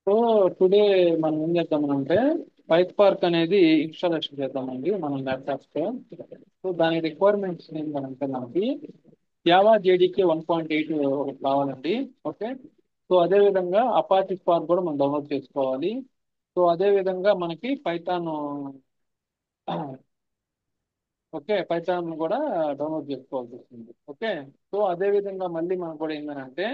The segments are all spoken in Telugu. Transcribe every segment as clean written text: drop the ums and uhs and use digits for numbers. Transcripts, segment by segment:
సో టుడే మనం ఏం చేద్దామంటే పార్క్ అనేది ఇన్స్టాలేషన్ చేద్దామండి మనం ల్యాప్టాప్స్ తో. సో దాని రిక్వైర్మెంట్స్ ఏంటంటే మనకి జావా జేడీకే 1.8 ఒకటి కావాలండి. ఓకే. సో అదే విధంగా అపాచీ స్పార్క్ కూడా మనం డౌన్లోడ్ చేసుకోవాలి. సో అదే విధంగా మనకి పైథాన్, ఓకే, పైథాన్ కూడా డౌన్లోడ్ చేసుకోవాల్సి వస్తుంది. ఓకే. సో అదే విధంగా మళ్ళీ మనకు కూడా ఏంటంటే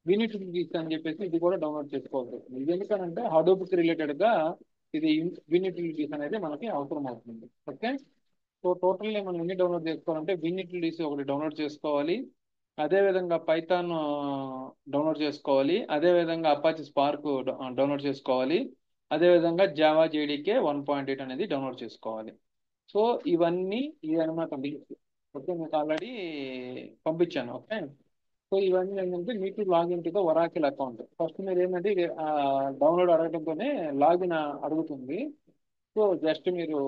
వినిటిలిటీస్ అని చెప్పేసి ఇది కూడా డౌన్లోడ్ చేసుకోవాల్సి వస్తుంది. ఇది ఎందుకనంటే హడూప్కి రిలేటెడ్ గా ఇది వినిటిలిటీస్ అనేది మనకి అవసరం అవుతుంది. ఓకే. సో టోటల్లీ మనం ఎన్ని డౌన్లోడ్ చేసుకోవాలంటే వినిటిలిటీస్ ఒకటి డౌన్లోడ్ చేసుకోవాలి. అదే విధంగా పైథాన్ డౌన్లోడ్ చేసుకోవాలి. అదే విధంగా అపాచీ స్పార్క్ డౌన్లోడ్ చేసుకోవాలి. అదే విధంగా జావా జేడీకే 1.8 అనేది డౌన్లోడ్ చేసుకోవాలి. సో ఇవన్నీ ఇది అనమాట లింక్స్. ఓకే, మీకు ఆల్రెడీ పంపించాను. ఓకే. సో ఇవన్నీ ఏంటంటే మీకు login to the Oracle account. First మీరు ఏంటంటే డౌన్లోడ్ అడగడంతోనే లాగిన్ అడుగుతుంది. సో జస్ట్ మీరు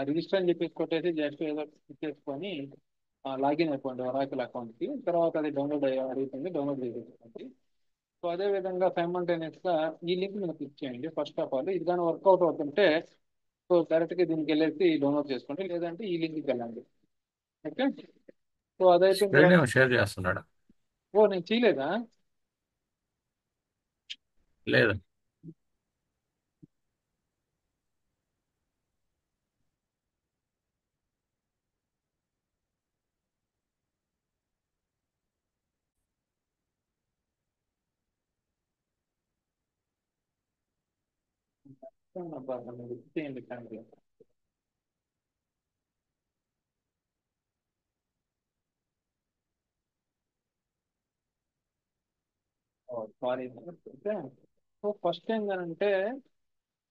రిజిస్టర్ అని చెప్పేసి కొట్టేసి జస్ట్ ఏదో క్లిక్ చేసుకొని లాగిన్ అయిపోండి ఒరాకిల్ అకౌంట్కి. తర్వాత అది డౌన్లోడ్ అడుగుతుంది, డౌన్లోడ్ చేసేసుకోండి. సో అదే విధంగా సైమల్టేనియస్ గా ఈ లింక్ మీద క్లిక్ చేయండి. ఫస్ట్ ఆఫ్ ఆల్ ఇది కానీ వర్కౌట్ అవుతుంటే సో డైరెక్ట్ గా దీనికి వెళ్ళేసి డౌన్లోడ్ చేసుకోండి, లేదంటే ఈ లింక్కి వెళ్ళండి. ఓకే. సో అదైపోయిన స్క్రీన్ తర్వాత ఏమో షేర్ చేస్తున్నాడు. ఓ నేను చేయలేదా? లేదు. చేయండి కండి. సారీ. ఓకే. సో ఫస్ట్ ఏంటంటే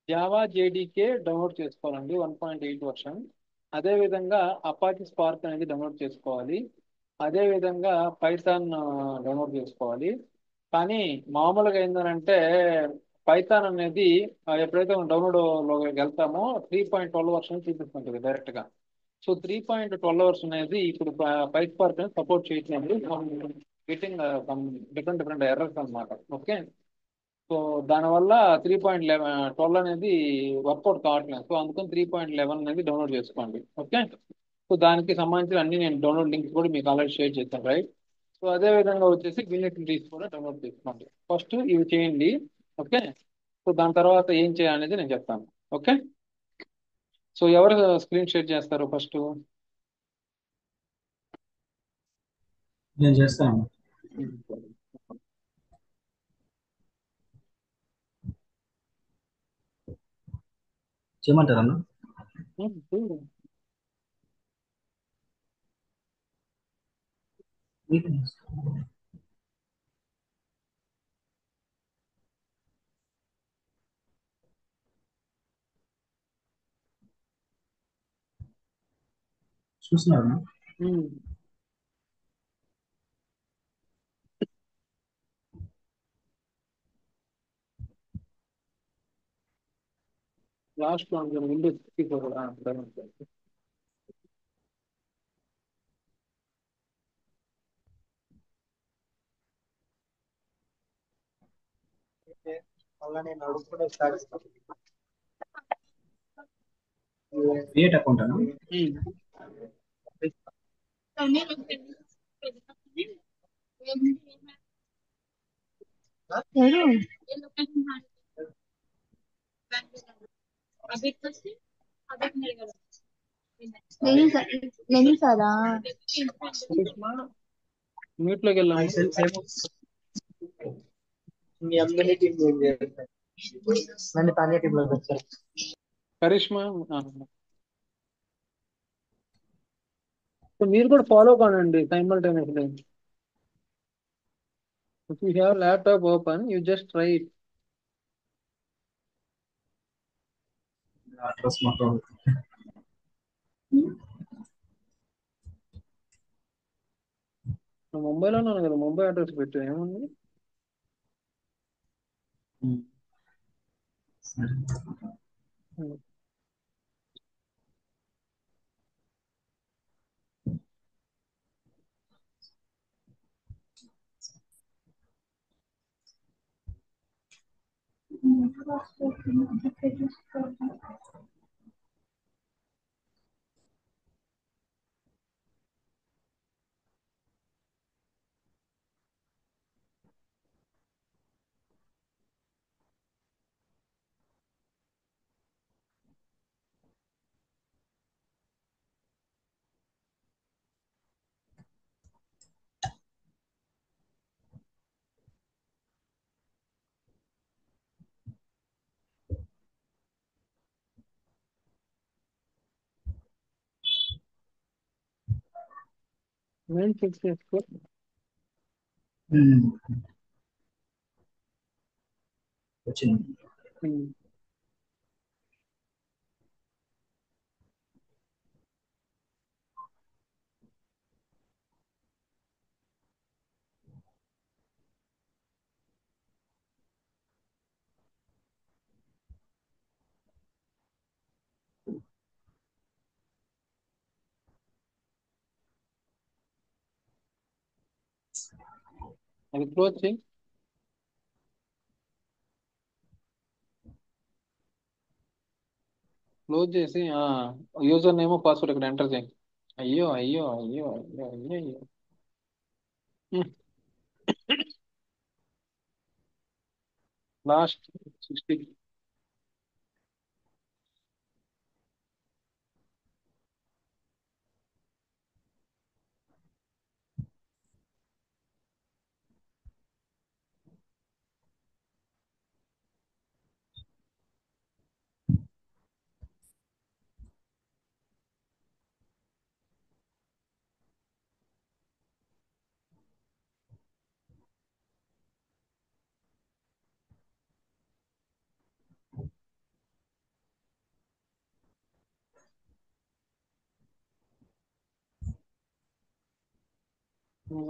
జావా జేడీకే డౌన్లోడ్ చేసుకోవాలండి 1.8 వర్షన్. అదే విధంగా అపాచీ స్పార్క్ అనేది డౌన్లోడ్ చేసుకోవాలి. అదే విధంగా పైథాన్ డౌన్లోడ్ చేసుకోవాలి. కానీ మామూలుగా ఏంటంటే పైథాన్ అనేది ఎప్పుడైతే మనం డౌన్లోడ్ లోకి వెళ్తామో 3.12 వర్షన్ చూపిస్తుంటుంది డైరెక్ట్ గా. సో 3.12 వర్షన్ అనేది ఇప్పుడు పైస్పార్క్ సపోర్ట్ చేయట్లేదు. Getting some different different errors అన్నమాట. ఓకే. సో దానివల్ల 3.11 అనేది వర్కౌట్ కావట్లేదు. సో అందుకని 3.11 అనేది డౌన్లోడ్ చేసుకోండి. ఓకే. సో దానికి సంబంధించిన అన్ని నేను డౌన్లోడ్ లింక్స్ కూడా మీకు ఆల్రెడీ షేర్ చేస్తాను, రైట్. సో అదే విధంగా వచ్చేసి వినిటిలిటీస్ కూడా డౌన్లోడ్ చేసుకోండి. ఫస్ట్ ఇవి చేయండి. ఓకే. సో దాని తర్వాత ఏం చేయాలనేది నేను చెప్తాను. ఓకే. సో ఎవరు స్క్రీన్ షేర్ చేస్తారు ఫస్ట్? నేను చేస్తాను. చేయమంటారా అన్న? మీకే చూస్తున్నారా? లాస్ట్ లో విండోస్ కూడా మళ్ళా నేను అడుగుతుంటే స్టార్ట్ క్రియేట్ అకౌంట్ అన్న. నెనిసారా కరిష్మా మ్యూట్ లోకి మై వెళ్ళమ్మా. సెల్ఫ్ ఏమో మీ అందరినీ టీం చేస్తాను. నన్ను తానే టీంలో వచ్చారు. కరిష్మా సో మీరు కూడా ఫాలో కానండి simultaneously. If you have laptop open you just try it. Address మొత్తం నువ్వు ముంబైలో ఉన్నాను కదా, ముంబై అడ్రస్ పెట్టు, ఏముంది. సరే. మెయిన్ ఫిక్స్ చేసుకో. వచ్చింది. ఉమ్. అది క్లోజ్ చేయి. క్లోజ్ చేసి యూజర్ నేమ్ పాస్వర్డ్ ఇక్కడ ఎంటర్ చేయి. అయ్యో అయ్యో అయ్యో అయ్యో అయ్యో అయ్యో. లాస్ట్ 60.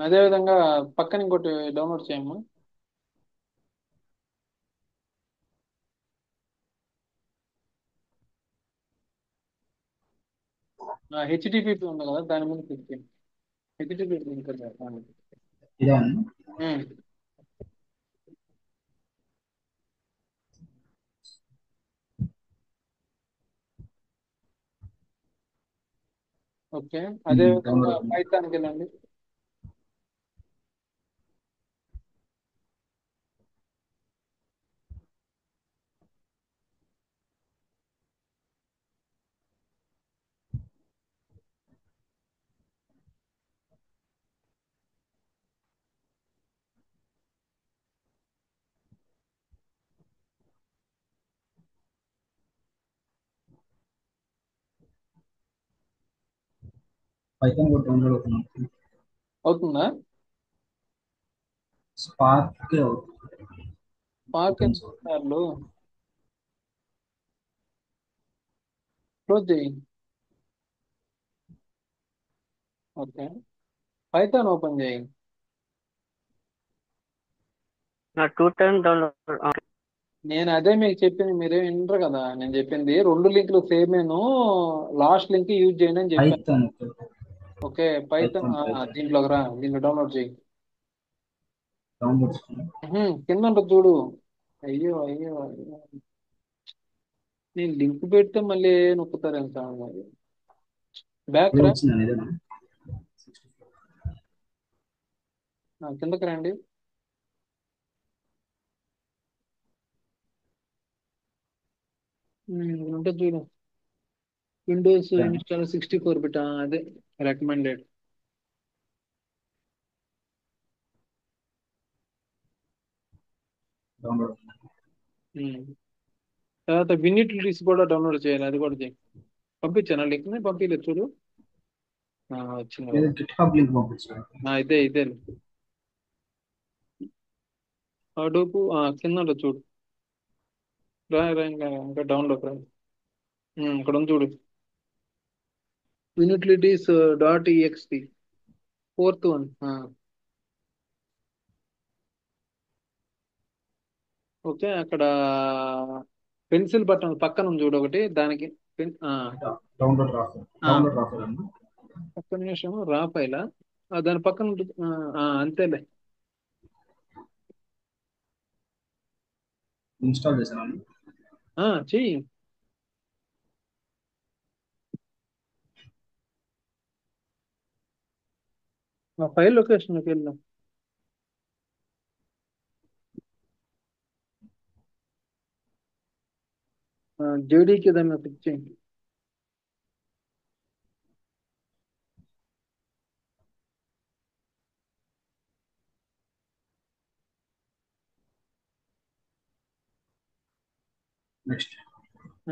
అదే విధంగా పక్కన ఇంకోటి డౌన్లోడ్ చేయమ్మా. హెచ్డిపిపి ఉంది కదా, దాని మీద క్లిక్ చేయండి. హెచ్డిపిపి లింక్ ఇదా ఓకే. అదే విధంగా డౌన్లోడ్ పైథాన్కి వెళ్ళండి. పైథాన్ కూడా డౌన్లోడ్ అవుతుంది. అవుతుందా? స్పార్క్ అవుతుంది. పార్క్ సార్లు క్లోజ్ చేయి. ఓకే. పైథాన్ ఓపెన్ చేయి. నా 2 టైమ్స్ డౌన్లోడ్. నేను అదే మీకు చెప్పింది, మీరేం వినరు కదా. నేను చెప్పింది 2 లింకులు సేమేను, లాస్ట్ లింక్ యూజ్ చేయండి అని చెప్పాను. Python okay. పైథాన్ పైథాన్ దీంట్లోకి రా, దీంట్లో డౌన్లోడ్ చేయి. డౌన్లోడ్ కింద ఉంటుంది చూడు. అయ్యో అయ్యో అయ్యో, నేను లింక్ పెడితే మళ్ళీ నొక్కుతారు ఎంత. బ్యాక్ రా, వచ్చిందని ఇదేనా కిందకి రండి. ఉంటుంది చూడు, విండోస్ ఇన్స్టాల్ 64 బిట్, అదే రికమెండెడ్. డౌన్లోడ్ తర్వాత వినిటిలిటీస్ కూడా డౌన్లోడ్ చేయాలి, అది కూడా చేయి. పంపించాను లింక్, పంపించలేదు చూడు. వచ్చింది కదా. గిట్ హబ్ లింక్ పంపించారు. ఇదే ఇదే అడోపు కింద ఉంటుంది చూడు. రా రా, ఇంకా డౌన్లోడ్ రా. ఇక్కడ ఉంది చూడు, వినిటిలిటీస్ .ext 4th వన్. ఓకే. అక్కడ పెన్సిల్ బటన్ పక్కన ఉంది చూడు ఒకటి, దానికి డౌన్లోడ్ రాఫర్ డౌన్లోడ్ రాఫర్ అన్న ఒక్క నిమిషం. రా ఫైలా దాని పక్కన ఉంటుంది. అంతేలే. ఇన్స్టాల్ చేశాను. చెయ్యి. ఆ ఫైల్ లొకేషన్కి వెళ్ళు. జేడీకి దాన్ని క్లిక్ చేయండి. Next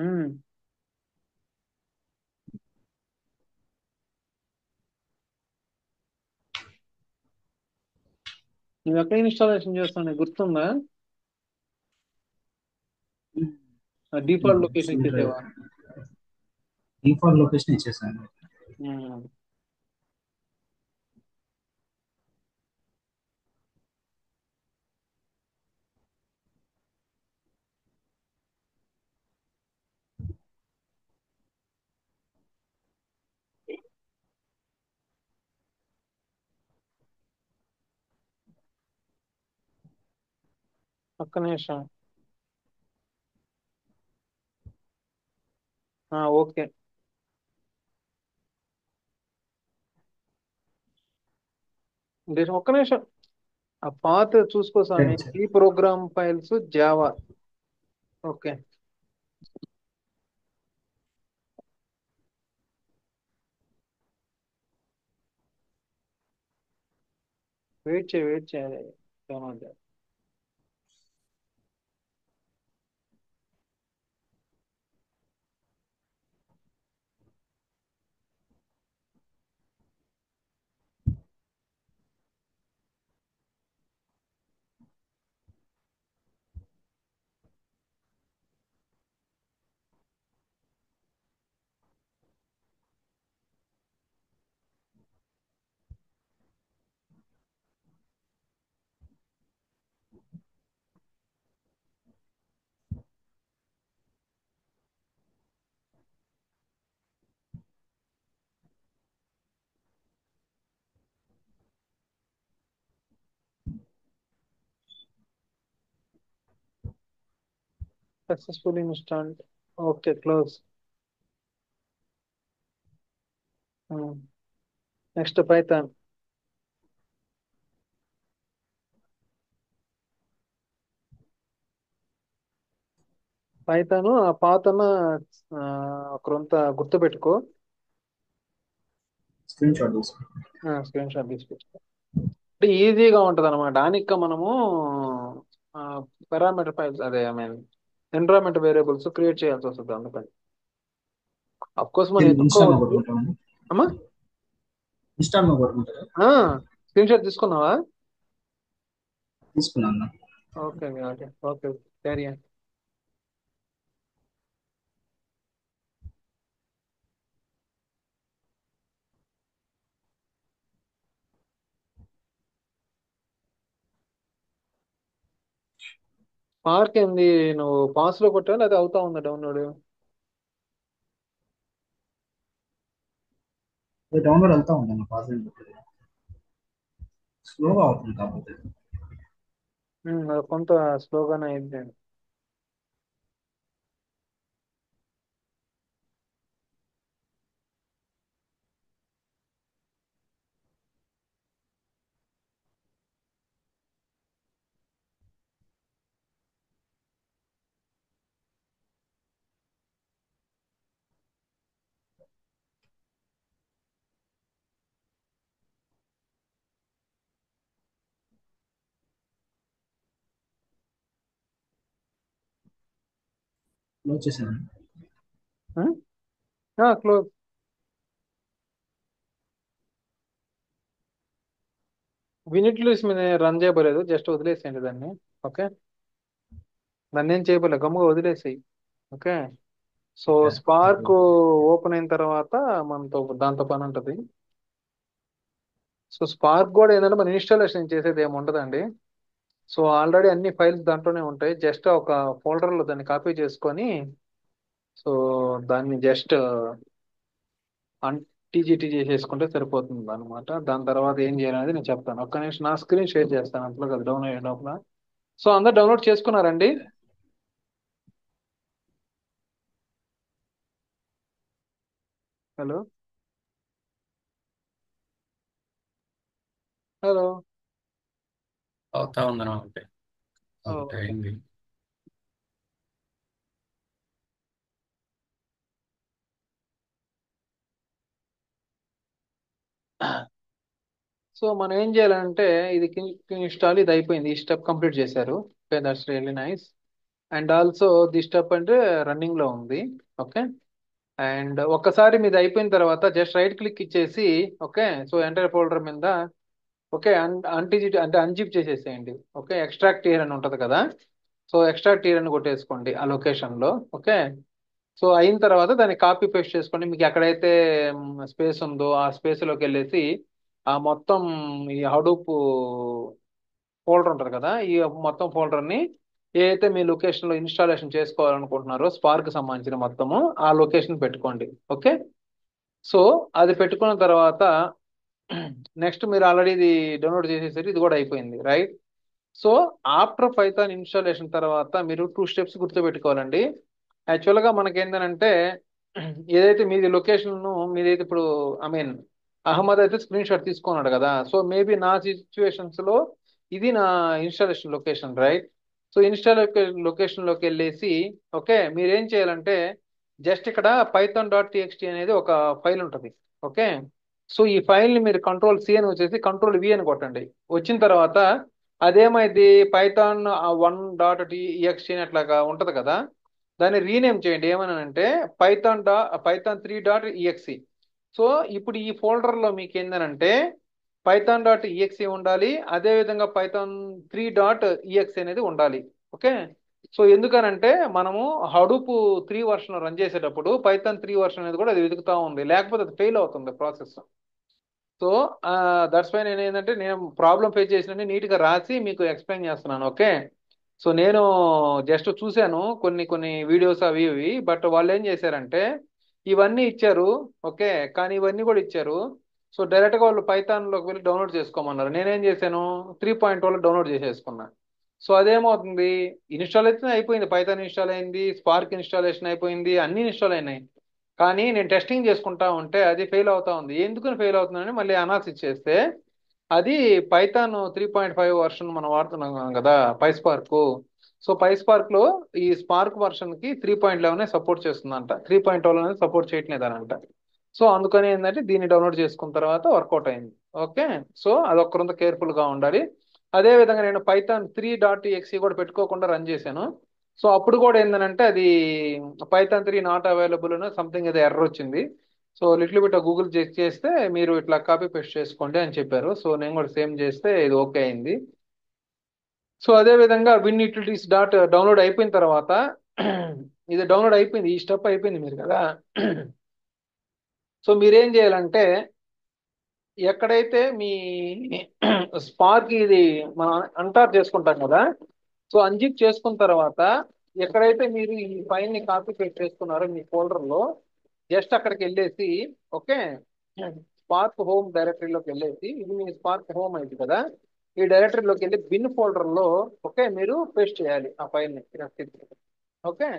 um. నువ్వు ఎక్కడ ఇన్స్టాలేషన్ చేస్తాను గుర్తుందా? డిఫాల్ట్ లొకేషన్ ఇచ్చేసేవా? డిఫాల్ట్ లొకేషన్ ఇచ్చేసాను. ఉమ్. ఒక్క నిమిషం. ఓకే. ఒక్క నిమిషం. ఆ పాత చూసుకో స్వామి. ఈ program files Java. Okay. Wait చేయాలి. Successful installed. Okay, close. Next Python. Python ఆ పాతన కొంత గుర్తుపెట్టుకో. స్క్రీన్ షాట్ తీసుకుంటాను. స్క్రీన్ షాట్ తీసి పెట్టుకో. అంటే ఈజీగా ఉంటది అనమాట. దానికి మనము పారామీటర్ ఫైల్స్, అదే I mean environment variables create చేయాల్సి వస్తుంది. అందుకని అఫ్ కోర్స్ మనం ఇన్స్టాల్ ఎత్తుక్కోవచ్చు. కొట్టుకుంటాను. అమ్మా, ఇన్స్టాల్ కొట్టుకుంటారు. స్క్రీన్ షాట్ తీసుకున్నావా? తీసుకున్నాను. Okay okay okay. Carry on. Spark ఏంది? నువ్వు పాస్ లో కొట్టావా లేదా అవుతా ఉందా డౌన్లోడ్? డౌన్లోడ్ వెళ్తా ఉంటాను. పాస్వర్డ్ స్లోగా అవుతుంది కాకపోతే. అది కొంత స్లోగానే అయింది. క్లోజ్ చేశాను. క్లోజ్. వినిట్ మీద రన్ చేయబోలేదు, జస్ట్ వదిలేసేయండి దాన్ని. ఓకే, దాన్ని ఏం చేయబోలేదు, గమ్ముగా వదిలేసేయి. ఓకే. సో స్పార్క్ ఓపెన్ అయిన తర్వాత మనతో దాంతో పని ఉంటుంది. సో స్పార్క్ కూడా ఏంటంటే మన ఇన్స్టాలేషన్ చేసేది ఏమి ఉండదండి. సో ఆల్రెడీ అన్ని ఫైల్స్ దాంట్లోనే ఉంటాయి. జస్ట్ ఒక ఫోల్డర్లో దాన్ని కాపీ చేసుకొని, సో దాన్ని జస్ట్ టీజీటీ చేసేసుకుంటే సరిపోతుంది అనమాట. దాని తర్వాత ఏం చేయాలనేది నేను చెప్తాను. ఒక్క నిమిషం, నా స్క్రీన్ షేర్ చేస్తాను అంతలో కదా డౌన్లోడ్ అయ్యే లోపల. సో అందరు డౌన్లోడ్ చేసుకున్నారండి? Hello hello. అవుతా ఉందన్న ఒకటి ఒకటి ఓకే. అయింది. సో మనం ఏం చేయాలంటే ఇది ఇన్స్టాల్ ఇది అయిపోయింది, ఈ స్టెప్ కంప్లీట్ చేశారు. Okay, that's really nice. And also the step అంటే రన్నింగ్ లో ఉంది. ఓకే, అండ్ ఒక్కసారి మీది అయిపోయిన తర్వాత జస్ట్ రైట్ క్లిక్ ఇచ్చేసి ఓకే, సో ఎంటర్ ఫోల్డర్ మీద ఓకే అంటిజిట్ అంటే అన్జిప్ చేసేసేయండి. ఓకే, ఎక్స్ట్రాక్ట్ హియర్ అని ఉంటుంది కదా, సో ఎక్స్ట్రాక్ట్ హియర్ అని కొట్టేసుకోండి ఆ లొకేషన్ లో. ఓకే, సో అయిన తర్వాత దాన్ని కాపీ పేస్ట్ చేసుకోండి. మీకు ఎక్కడైతే స్పేస్ ఉందో ఆ స్పేస్ లోకి వెళ్ళేసి ఆ మొత్తం ఈ హడూప్ ఫోల్డర్ ఉంటుంది కదా, ఈ మొత్తం ఫోల్డర్ ని ఏదైతే మీ లొకేషన్ లో ఇన్స్టాలేషన్ చేసుకోవాలనుకుంటున్నారో స్పార్క్ సంబంధించిన మొత్తము ఆ లొకేషన్ పెట్టుకోండి. ఓకే, సో అది పెట్టుకున్న తర్వాత నెక్స్ట్ మీరు ఆల్రెడీ ఇది డౌన్లోడ్ చేసేసరి ఇది కూడా అయిపోయింది, right? So after Python installation తర్వాత మీరు 2 స్టెప్స్ గుర్తుపెట్టుకోవాలండి. యాక్చువల్గా మనకి ఏంటంటే ఏదైతే మీది లొకేషన్ మీదైతే ఇప్పుడు ఐ మీన్ అహ్మద్ అయితే స్క్రీన్ షాట్ తీసుకున్నాడు కదా, సో మేబీ నా సిచ్యువేషన్స్ లో ఇది నా installation location, right? So location లోకి వెళ్ళేసి ఓకే మీరేం చేయాలంటే జస్ట్ ఇక్కడ python.txt అనేది ఒక ఫైల్ ఉంటుంది. ఓకే, సో ఈ ఫైల్ ని మీరు కంట్రోల్-C అని వచ్చేసి కంట్రోల్-V అని కొట్టండి. వచ్చిన తర్వాత అదేమైంది పైథాన్ 1.txt అని అట్లాగా ఉంటది కదా, దాన్ని రీనేమ్ చేయండి. ఏమనంటే python 3.exe. సో ఇప్పుడు ఈ ఫోల్డర్ లో మీకు ఏంటంటే python.exe ఉండాలి, అదే విధంగా python 3.exe అనేది ఉండాలి. ఓకే, సో ఎందుకనంటే మనము హడూప్ 3 వర్షన్ రన్ చేసేటప్పుడు python 3 వర్షన్ అనేది కూడా అది వెతుకుతా ఉంది, లేకపోతే అది ఫెయిల్ అవుతుంది ప్రాసెస్. సో దట్స్ వై నేను ఏంటంటే నేను ప్రాబ్లం ఫేస్ చేసిన నీట్ గా రాసి మీకు ఎక్స్ప్లెయిన్ చేస్తున్నాను. ఓకే, సో నేను జస్ట్ చూశాను కొన్ని కొన్ని వీడియోస్ అవి ఇవి, బట్ వాళ్ళు ఏం చేశారంటే ఇవన్నీ ఇచ్చారు. ఓకే, కానీ ఇవన్నీ కూడా ఇచ్చారు. సో డైరెక్ట్ గా వాళ్ళు పైథాన్ లోకి వెళ్ళి డౌన్లోడ్ చేసుకోమన్నారు. నేనేం చేశాను 3.0 డౌన్లోడ్ చేసేసుకున్నా. సో అదేమవుతుంది, ఇన్స్టాల్ అయితే అయిపోయింది, పైథాన్ ఇన్స్టాల్ అయింది, స్పార్క్ ఇన్స్టాలేషన్ అయిపోయింది, అన్ని ఇన్స్టాల్ అయినాయి. కానీ నేను టెస్టింగ్ చేసుకుంటా ఉంటే అది ఫెయిల్ అవుతా ఉంది. ఎందుకని ఫెయిల్ అవుతుందని మళ్ళీ అనాలిసిస్ చేస్తే అది పైథాన్ 3.5 వర్షన్ మనం వాడుతున్నాం కదా పైస్పార్క్. సో పైస్పార్క్ లో ఈ స్పార్క్ వర్షన్ కి 3.11 సపోర్ట్ చేస్తుందంట, 3.12 అనేది సపోర్ట్ చేయట్లేదనంట. సో అందుకని ఏంటంటే దీన్ని డౌన్లోడ్ చేసుకున్న తర్వాత వర్కౌట్ అయింది. ఓకే, సో అదొక్కరంత కేర్ఫుల్ గా ఉండాలి. అదే విధంగా నేను python 3.exe కూడా పెట్టుకోకుండా రన్ చేశాను. సో అప్పుడు కూడా ఏంటంటే అది python 3 నాట్ అవైలబుల్ అని సంథింగ్ ఏదో ఎర్రర్ వచ్చింది. So little bit Google check చేస్తే మీరు ఇట్లా కాపీ పేస్ట్ చేసుకోండి అని చెప్పారు. సో నేను కూడా సేమ్ చేస్తే ఇది ఓకే అయింది. సో అదే విధంగా విన్ యూటిలిటీస్ డాట్ డౌన్లోడ్ అయిపోయిన తర్వాత ఇది డౌన్లోడ్ అయిపోయింది, ఈ స్టెప్ అయిపోయింది మీరు కదా. సో మీరేం చేయాలంటే ఎక్కడైతే మీ స్పార్క్ ఇది మనం అన్టాప్ చేసుకుంటాం కదా, సో అన్జిప్ చేసుకున్న తర్వాత ఎక్కడైతే మీరు ఈ ఫైల్ ని కాపీ పేస్ట్ చేసుకున్నారో మీ ఫోల్డర్ లో జస్ట్ అక్కడికి వెళ్ళేసి ఓకే స్పార్క్ హోమ్ డైరెక్టరీలోకి వెళ్ళేసి, ఇది మీ స్పార్క్ హోమ్ అయింది కదా, ఈ డైరెక్టరీలోకి వెళ్ళి బిన్ ఫోల్డర్ లో ఓకే మీరు పేస్ట్ చేయాలి ఆ ఫైల్ ని. ఓకే,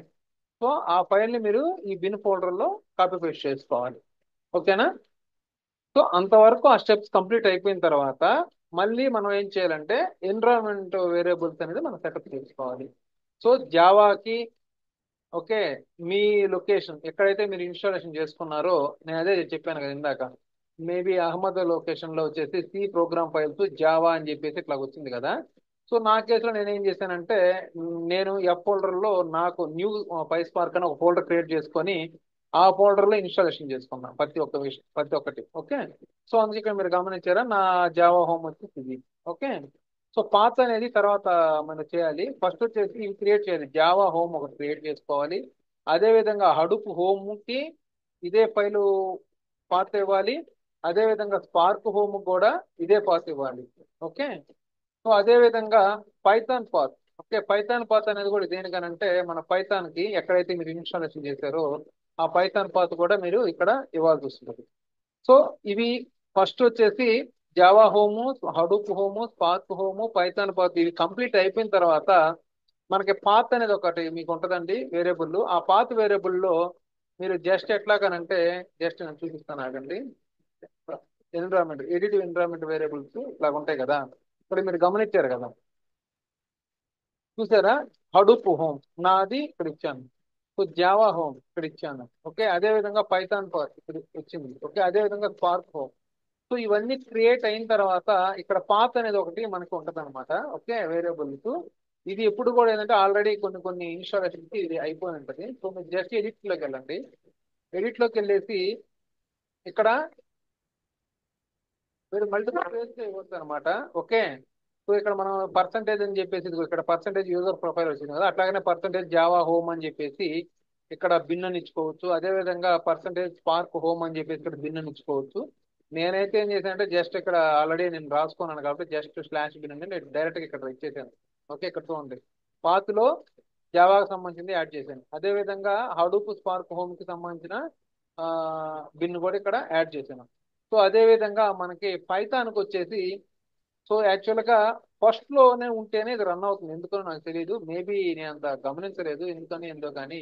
సో ఆ ఫైల్ ని మీరు ఈ బిన్ ఫోల్డర్ లో కాపీ పేస్ట్ చేసుకోవాలి. ఓకేనా? సో అంతవరకు ఆ స్టెప్స్ కంప్లీట్ అయిపోయిన తర్వాత మళ్ళీ మనం ఏం చేయాలంటే ఎన్విరాన్మెంట్ వేరియబుల్స్ అనేది మనం సెటప్ చేసుకోవాలి. సో జావాకి ఓకే మీ లొకేషన్ ఎక్కడైతే మీరు ఇన్స్టాలేషన్ చేసుకున్నారో, నేను అదే చెప్పాను కదా ఇందాక, మేబీ అహ్మద్ లొకేషన్ లో వచ్చేసి సి ప్రోగ్రామ్ ఫైల్స్ జావా అని చెప్పేసి ఇట్లా వచ్చింది కదా. సో నా కేసులో నేను ఏం చేశానంటే నేను ఎఫ్ ఫోల్డర్ లో నాకు న్యూ పైస్పార్క్ అని ఒక ఫోల్డర్ క్రియేట్ చేసుకొని ఆ ఫోల్డర్ లో ఇన్స్టాలేషన్ చేసుకున్నా ప్రతి ఒక్క విషయం ప్రతి ఒక్కటి. ఓకే, సో అందుకే ఇక్కడ మీరు గమనించారా నా జావా హోమ్ వచ్చేసి ఇది. ఓకే, సో పాత్ అనేది తర్వాత మనం చేయాలి. ఫస్ట్ వచ్చేసి ఇవి క్రియేట్ చేయాలి, జావా హోమ్ ఒకటి క్రియేట్ చేసుకోవాలి. అదే విధంగా హడూప్ హోమ్ కి ఇదే ఫైలు పాత్ ఇవ్వాలి. అదే విధంగా స్పార్క్ హోమ్ కూడా ఇదే పాత్ ఇవ్వాలి. ఓకే, సో అదే విధంగా Python path. Okay, Python path అనేది కూడా దేనికనంటే మన పైథాన్ కి ఎక్కడైతే మీరు ఇన్స్టాలేషన్ చేశారో ఆ పైథాన్ పాత్ కూడా మీరు ఇక్కడ ఇవ్వాల్సి వస్తుంది. సో ఇవి ఫస్ట్ వచ్చేసి Java home, Hadoop home, spark home, Python path ఇవి కంప్లీట్ అయిపోయిన తర్వాత మనకి పాత్ అనేది ఒకటి మీకు ఉంటుందండి వేరియబుల్. ఆ పాత్ వేరియబుల్లో మీరు జస్ట్ ఎట్లాగనంటే జస్ట్ నేను చూపిస్తాను ఆగండి. ఎన్విరాన్మెంట్ ఎడిట్ ఎన్విరాన్మెంట్ వేరియబుల్స్ ఇలాగ ఉంటాయి కదా. ఇక్కడ మీరు గమనించారు కదా, చూసారా? హడూప్ హోమ్ నాది ఇక్కడ ఇచ్చాను. సో జావా హోమ్ ఇక్కడ ఇచ్చాను. ఓకే, అదే విధంగా పైథాన్ పార్క్ ఇక్కడ వచ్చింది. ఓకే, అదే విధంగా స్పార్క్ హోమ్. సో ఇవన్నీ క్రియేట్ అయిన తర్వాత ఇక్కడ పాత్ అనేది ఒకటి మనకి ఉంటుంది అనమాట. ఓకే, వేరియబుల్స్ ఇది ఎప్పుడు కూడా ఏంటంటే ఆల్రెడీ కొన్ని కొన్ని ఇన్స్టాలేషన్కి ఇది అయిపోయి ఉంటుంది. సో మీరు జస్ట్ ఎడిట్లోకి వెళ్ళండి. ఎడిట్లోకి వెళ్ళేసి ఇక్కడ మీరు మల్టిపుల్ ప్లేస్ చేయవచ్చు అనమాట. ఓకే, సో ఇక్కడ మనం పర్సంటేజ్ అని చెప్పేసి ఇదిగో ఇక్కడ పర్సంటేజ్ యూజర్ ప్రొఫైల్ వచ్చింది కదా, అట్లాగనే పర్సంటేజ్ జావా హోమ్ అని చెప్పేసి ఇక్కడ బిన్ అని ఇచ్చుకోవచ్చు. అదే విధంగా పర్సంటేజ్ స్పార్క్ హోమ్ అని చెప్పేసి ఇక్కడ బిన్ అని ఇచ్చుకోవచ్చు. నేనైతే ఏం చేశానంటే జస్ట్ ఇక్కడ ఆల్రెడీ నేను రాసుకున్నాను కాబట్టి జస్ట్ స్లాష్ బిన్ అని నేను డైరెక్ట్గా ఇక్కడ ఇచ్చేసాను. ఓకే, ఇక్కడ చూడండి, పాత్లో జావాకి సంబంధించింది యాడ్ చేశాను. అదే విధంగా హడూప్ స్పార్క్ హోమ్ కి సంబంధించిన బిన్ కూడా ఇక్కడ యాడ్ చేశాను. సో అదే విధంగా మనకి పైథాన్కి వచ్చేసి సో యాక్చువల్గా ఫస్ట్ లోనే ఉంటేనే ఇది రన్ అవుతుంది. ఎందుకనో నాకు తెలియదు, మేబీ నేను అంత గమనించలేదు ఎందుకని ఏందో కానీ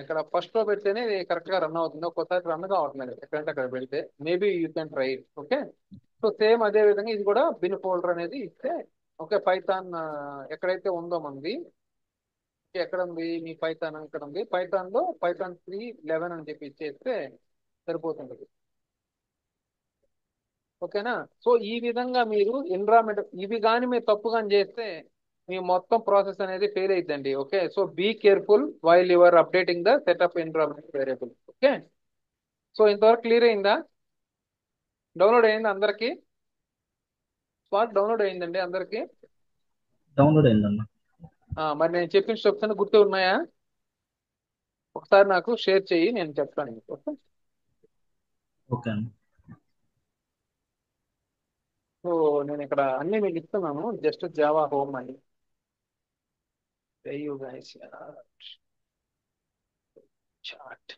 ఇక్కడ ఫస్ట్ లో పెడితేనే ఇది కరెక్ట్ గా రన్ అవుతుంది. ఒక్కోసారి రన్ కావట్లేదు ఎక్కడంటే అక్కడ పెడితే. Maybe you can try it. Okay, so same అదే విధంగా ఇది కూడా బిన్ ఫోల్డర్ అనేది ఇస్తే ఓకే. పైథాన్ ఎక్కడైతే ఉందో మనది, ఎక్కడ ఉంది మీ పైథాన్, ఇక్కడ ఉంది పైథాన్ లో పైథాన్ 3.11 అని చెప్పి ఇచ్చేస్తే సరిపోతుంది. ఓకేనా? సో ఈ విధంగా మీరు ఎన్విరాన్మెంట్ ఇవి కానీ మీరు తప్పు కానీ చేస్తే మీ మొత్తం ప్రాసెస్ అనేది ఫెయిల్ అయిద్దండి. Okay, so be careful while your updating the setup environment variable. Okay, so ఇంతవరకు క్లియర్ అయిందా? డౌన్లోడ్ అయిందా అందరికి? స్పాట్ డౌన్లోడ్ అయిందండి అందరికి? డౌన్లోడ్ అయిందన్న. మరి నేను చెప్పిన స్టెప్స్ అన్ని గుర్తు ఉన్నాయా? ఒకసారి నాకు షేర్ చెయ్యి, నేను చెప్తాను మీకు. ఓకే, ఓకే అన్న. సో నేను ఇక్కడ అన్ని మీకు ఇస్తున్నాను. జస్ట్ జావా హోమ్ అని యూ గైస్ చాట్.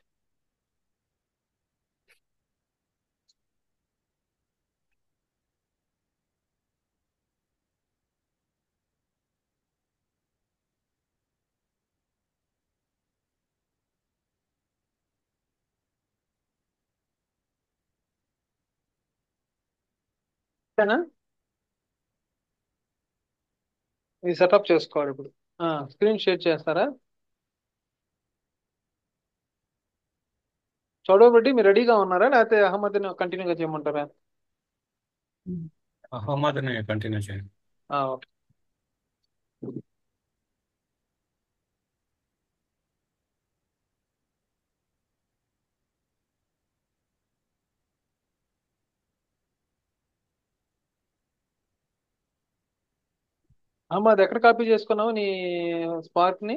ఓకేనా? ఇది సెటప్ చేసుకోవాలి ఇప్పుడు. స్క్రీన్ షేర్ చేస్తారా? చదవబట్టి మీరు రెడీగా ఉన్నారా, లేకపోతే అహ్మద్ని కంటిన్యూగా చేయమంటారా? అహ్మద్ని కంటిన్యూ చేయండి. ఓకే. అహ్మద్ ఎక్కడ కాపీ చేసుకున్నావు నీ స్పార్క్ ని?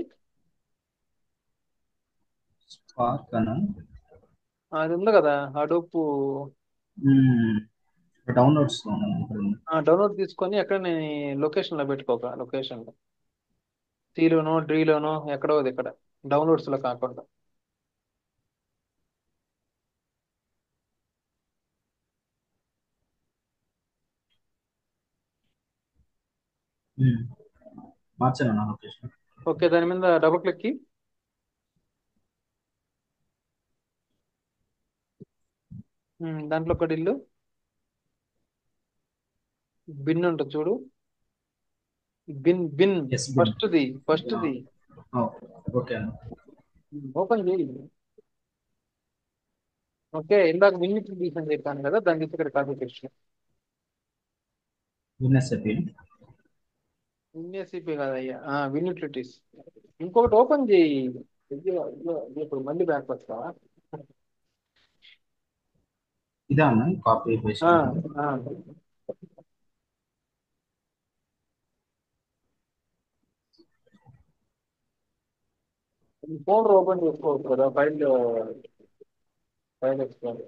స్పార్క్ అన్న. అది ఉంది కదా హడూప్, డౌన్లోడ్స్ డౌన్లోడ్ తీసుకొని ఎక్కడ నేను లొకేషన్ లో పెట్టుకోక, లొకేషన్ లో సిలోనో డ్రీలోనో ఎక్కడో ఇక్కడ డౌన్లోడ్స్ లో కాకుండా. మార్చాను అన్న లొకేషన్. ఓకే, దాని మీద డబుల్ క్లిక్ కి దాంట్లో ఒక ఇల్లు బిన్ ఉంటుంది చూడు, బిన్ బిన్ Yes, bin. ఫస్ట్ది ఓకే అన్న. ఓపెన్ చేయి. ఓకే, ఇందాక విన్ యూటిలిటీస్ అని చెప్పాను కదా, దాన్ని ఇక్కడ కాపీ చేసిన. విన్ఎస్ఏపి. ఎన్ఎస్సిపి కాదయ్యా, విన్ యూటిలిటీస్. ఇంకొకటి ఓపెన్ చేయి. ఇప్పుడు మళ్ళీ బ్యాక్ వస్తావా? ఇదా అన్న కాపీ పేస్ట్. ఫోన్ ఓపెన్ చేసుకోవచ్చు కదా, ఫైల్ ఎక్స్ప్లోర్.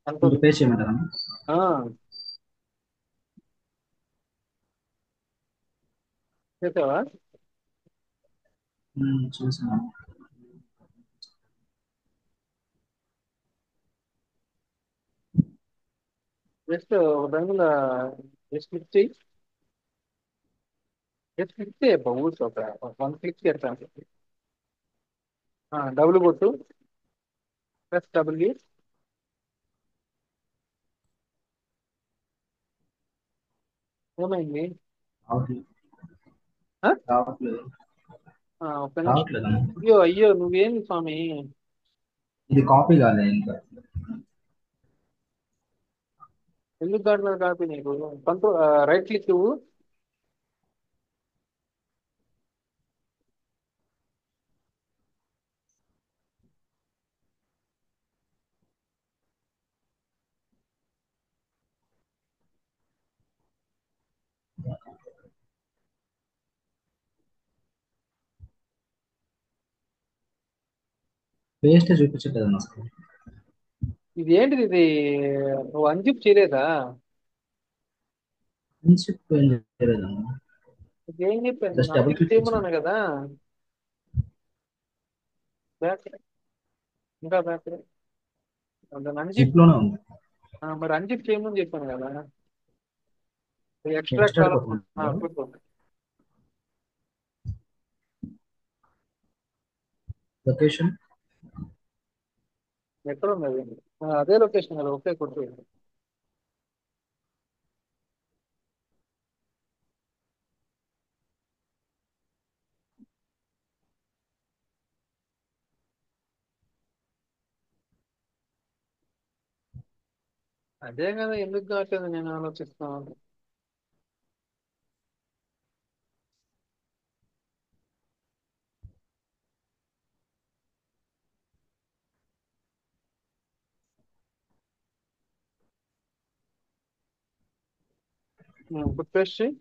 ఇంకో పేజ్ చేయమంటారా అన్న? చేసావా? చూసాను. జస్ట్ దాని మీద జస్ట్ క్లిక్ చేయి. క్లిక్ చేయబ్బా ఊరికి ఒక 1 క్లిక్ చేస్తాను. డబ్బులు కొట్టు ప్లస్ డబుల్ ఏమైంది? రావట్లేదు. ఆ? రావట్లేదు. ఒక్క నిమిషం. రావట్లేదమ్మా. అయ్యో అయ్యో నువ్వేంది స్వామి? ఇది కాపీ కాలే ఇంకా. ఎందుకు దాంట్లో కాపీ నీకు? కంట్రోల్ రైట్ క్లిక్ ఇవ్వు. పేస్ట్ చూపించట్లేదు అసలు. ఇది ఏంటిది ఇది? నువ్వు అన్జిప్ చేయలేదా? ఇన్షిప్ ఏం చేయలేదమ్మా. ఏం చెప్పాను నేను? జస్ట్ డబుల్ అన్జిప్ క్లిక్ ఇచ్చాను. చేయమన్నాను కదా. బ్యాక్ ఇంకా బ్యాక్ దాన్ని అన్జిప్. జిప్ లోనే ఉంది. మరి అన్జిప్ చేయమని చెప్పాను కదా. ఎక్స్ట్రాక్ట్ ఎక్స్ట్రా కావాలనుకుంటున్నా. కొట్టమంటారు. కొట్టుకో. లొకేషన్ ఎక్కడ ఉంది అది? అదే లొకేషన్ కదా. ఓకే కొట్టు. అదే కదా ఎందుకు కావట్లేదు నేను ఆలోచిస్తాను. ఇప్పుడు ప్రెస్ చేయి.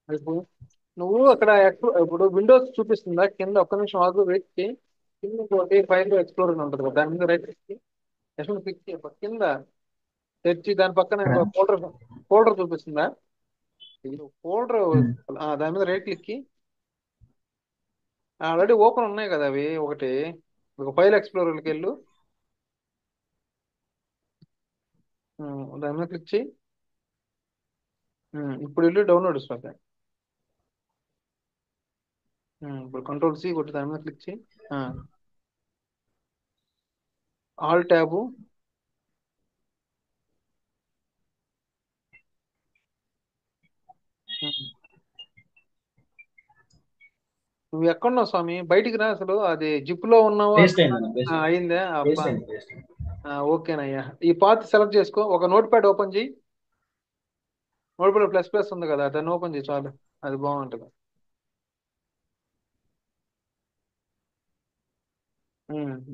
ఇప్పుడు నువ్వు అక్కడ ఇప్పుడు విండోస్ చూపిస్తుందా కింద? ఒక్క నిమిషం ఆగు, వెయిట్ చేయి. కింద ఇంకోటి ఫైల్ ఎక్స్ప్లోర్ అని ఉంటుంది కదా, దాని మీద రైట్ క్లిక్ చేయి. యశ్వంత్ క్లిక్ చేయి. కింద తెచ్చి దాని పక్కన ఇక్కడ. ఇంకో ఫోల్డర్ ఫోల్డర్ చూపిస్తుందా? ఫోల్డర్ ఉమ్. దాని మీద రైట్ క్లిక్. ఆల్రెడీ ఓపెన్ ఉన్నాయి కదా అవి. ఒకటి ఒక ఫైల్ ఎక్స్ప్లోరర్కి వెళ్ళు. దాని మీద క్లిక్ చేయి. ఇప్పుడు వెళ్ళి డౌన్లోడ్స్ పక్క. ఇప్పుడు కంట్రోల్ సి కొట్టి దాని మీద క్లిక్ చేయి. All tab. నువ్వు ఎక్కడున్నావు స్వామి? బయటికి రా అసలు. అది జిప్ లో ఉన్నావు పేస్ట్ అక్కడ. అయిందన్న. పేస్ట్ అయిందా? పేస్ట్ అబ్బా. అయింది. పేస్ట్ అయింది. ఓకేనయ్యా. ఈ పాత్ సెలెక్ట్ చేసుకో. ఒక నోట్ ప్యాడ్ ఓపెన్ చేయి. నోట్ ప్యాడ్ ప్లస్ ప్లస్ ఉంది కదా, దాన్ని ఓపెన్ చేయి చాలు. అది బాగుంటుంది.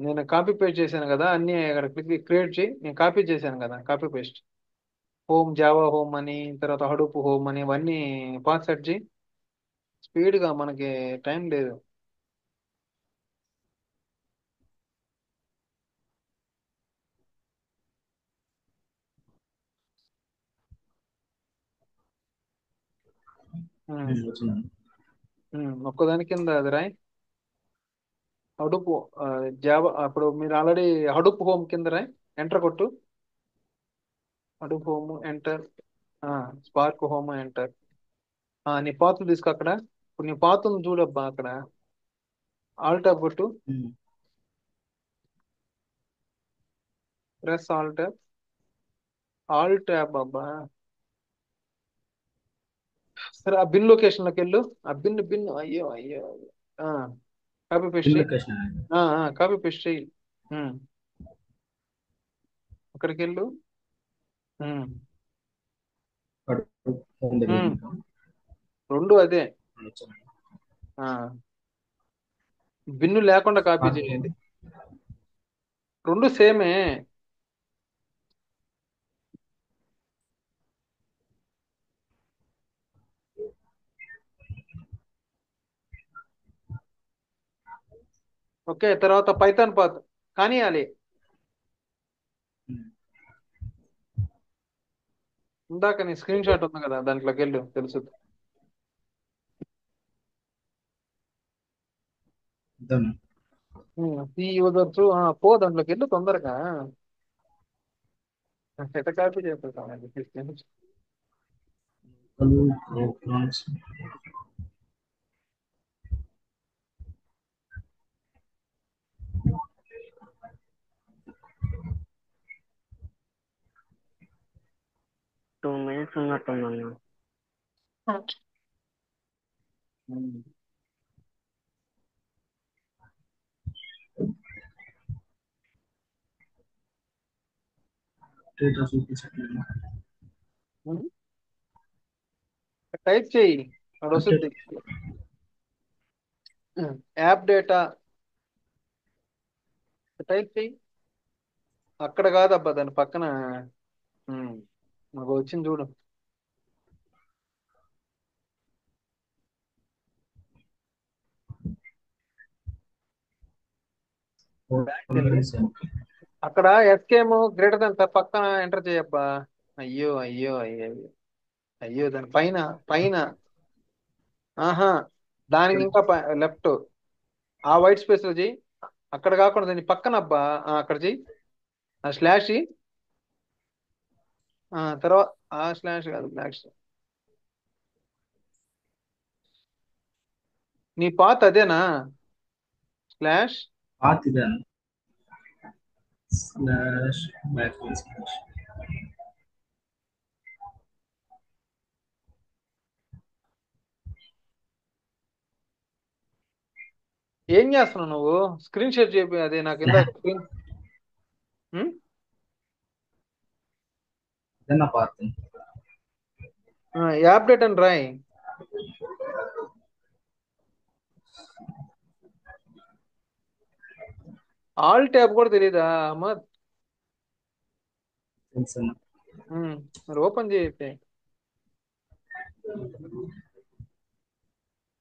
నేను కాపీ పేస్ట్ చేశాను కదా అన్ని. అక్కడ క్లిక్ క్రియేట్ చేయి. నేను కాపీ చేశాను కదా, copy paste. Home Java home అని, తర్వాత హడూప్ హోమ్ అని, ఇవన్నీ పాత్ సెట్ చేయి. స్పీడ్గా మనకి టైం లేదు. వచ్చిందండి. ఒక్కదాని కింద అది రాయ్. Hadoop Java. అప్పుడు మీరు ఆల్రెడీ హడూప్ హోమ్ కింద రాయ్. ఎంటర్ కొట్టు. Hadoop home enter. Spark home enter. నీ పాత్ర తీసుకో అక్కడ. ఇప్పుడు నీ పాత్రను చూడబ్బా అక్కడ. ఆల్ ట్యాబ్ కొట్టు. Um. Press alt tab. Alt tab అబ్బా. సరే ఆ బిన్ లొకేషన్ లోకి వెళ్ళు. ఆ బిన్ అయ్యో అయ్యో అయ్యో. కాపీ పేస్ట్ పిన్ చెయ్యి. లొకేషన్ అండి. కాపీ పేస్ట్ చెయ్యి. ఉమ్, అక్కడికి వెళ్ళు. ఉమ్, ఫోన్ దగ్గర ఉమ్, ఉంటాం. రెండు అదే. వచ్చానండి. బిన్ను లేకుండా కాపీ స్పార్క్ చేయాలి. రెండు సేమే. ఓకే. తర్వాత పైథాన్ పాత్ కానియాలి. ఇందాక నీ స్క్రీన్ షాట్ ఉంది కదా, దాంట్లోకి వెళ్ళు తెలుసు. ఇద్దాము. C users. పో దాంట్లోకి వెళ్ళు తొందరగా. ఎట్లా కాపీ చేస్తాను. ప్రోగ్రామ్స్ 2 minutes ఉన్నట్టున్నాను. డేటా చూపించట్లేదు. టైప్ చేయి, అక్కడ వస్తుంది యాప్ డేటా. టైప్ చేయి, అక్కడ కాదబ్బా దాని పక్కన. మాకు వచ్చింది చూడు. అక్కడ ఎస్కేమ్ గ్రేటర్ దాన్ పక్కన ఎంటర్ చేయబ్బా. అయ్యో అయ్యో అయ్యో అయ్యో అయ్యో, దాని పైన పైన. ఆహా, దానికి ఇంకా లెఫ్ట్ ఆ వైట్ స్పేస్ లో చెయ్యి. అక్కడ కాకుండా దాని పక్కన అబ్బా, అక్కడ చెయ్యి. ఆ స్లాష్ తర్వాత ఆ స్లాష్ కాదు, బ్లాక్. నీ పాత్ అదేనా? స్లాష్ పాత్ ఇదేనా? Slash back slash. ఏం చేస్తున్నావు నువ్వు? స్క్రీన్ షేర్ చేయి, అదే నాకు ఇందాక స్క్రీన్. ఇదేనా పాత్? యాప్ డేట్ అని రాయి. ఆల్ ట్యాబ్ కూడా తెలియదా అమ్మా? తెలుసన్నా. మరి ఓపెన్ చేయితే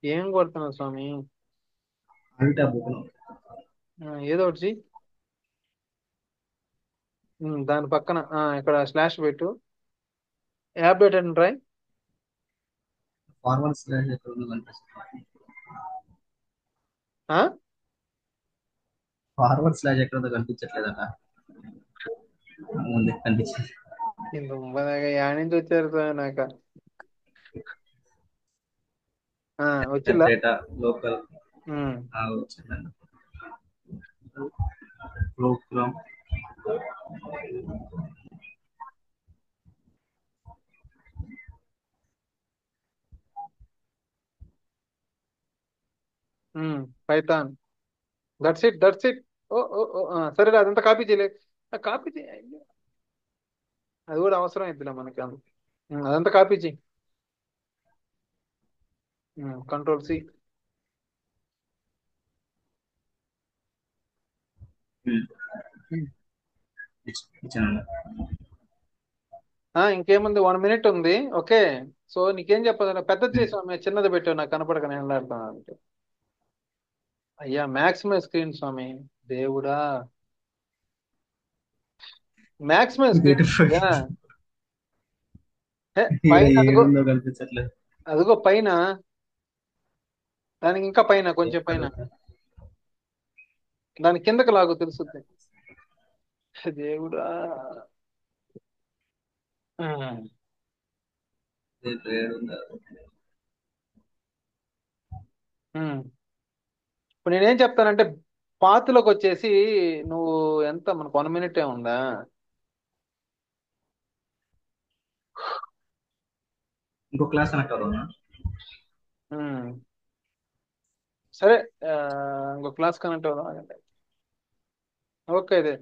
ఏం కొడుతున్నావు స్వామి? All tab open. ఏదో ఒకటి చెయ్యి. దాని పక్కన ఇక్కడ స్లాష్ పెట్టు, యాప్ డేట్ అని రాయి. ఫార్వర్డ్ స్లాష్ ఎక్కడ ఉందో కనిపిస్తుంది. ఫార్వర్డ్ స్లాష్ ఎక్కడ ఉందో కనిపించట్లేదట. ఉంది, కనిపించింది. యా నుంచి వచ్చారు స్వామి నాకు? వచ్చిందా? డేటా లోకల్ వచ్చిందండి. Program Python. That's it, that's it. ఓ ఓ ఓ సరేలే, అదంతా కాపీ చేయలేదు. కాపీ చేయ, అది కూడా అవసరం అవుతుందిలే మనకి. అదంతా కాపీ చేయి. Control C. ఇచ్చాను. ఇంకేముంది, 1 minute ఉంది. ఓకే, సో నీకేం చెప్పదు, పెద్దది చేసావు, చిన్నది పెట్టావు, నాకు కనపడక నేను వెళ్ళాడుతున్నా అంటే. అయ్యా మ్యాక్సిమం స్క్రీన్ స్వామి, దేవుడా, మ్యాక్సిమం స్క్రీన్. పైన అదిగో, ఏముందో కనిపించట్లేదు. అదిగో పైన, దానికి ఇంకా పైన, కొంచెం పైన, దాని కిందకి లాగు తెలుసుద్ది. దేవుడా. ఇప్పుడు నేనేం చెప్తానంటే, పాత్రలోకి వచ్చేసి నువ్వు ఎంత, మనకు 1 minute ఉందా? ఇంకో క్లాస్ కనెక్ట్ అవుతున్నా. సరే, ఇంకో క్లాస్ కనెక్ట్ అవుదాం. ఓకే, ఇదే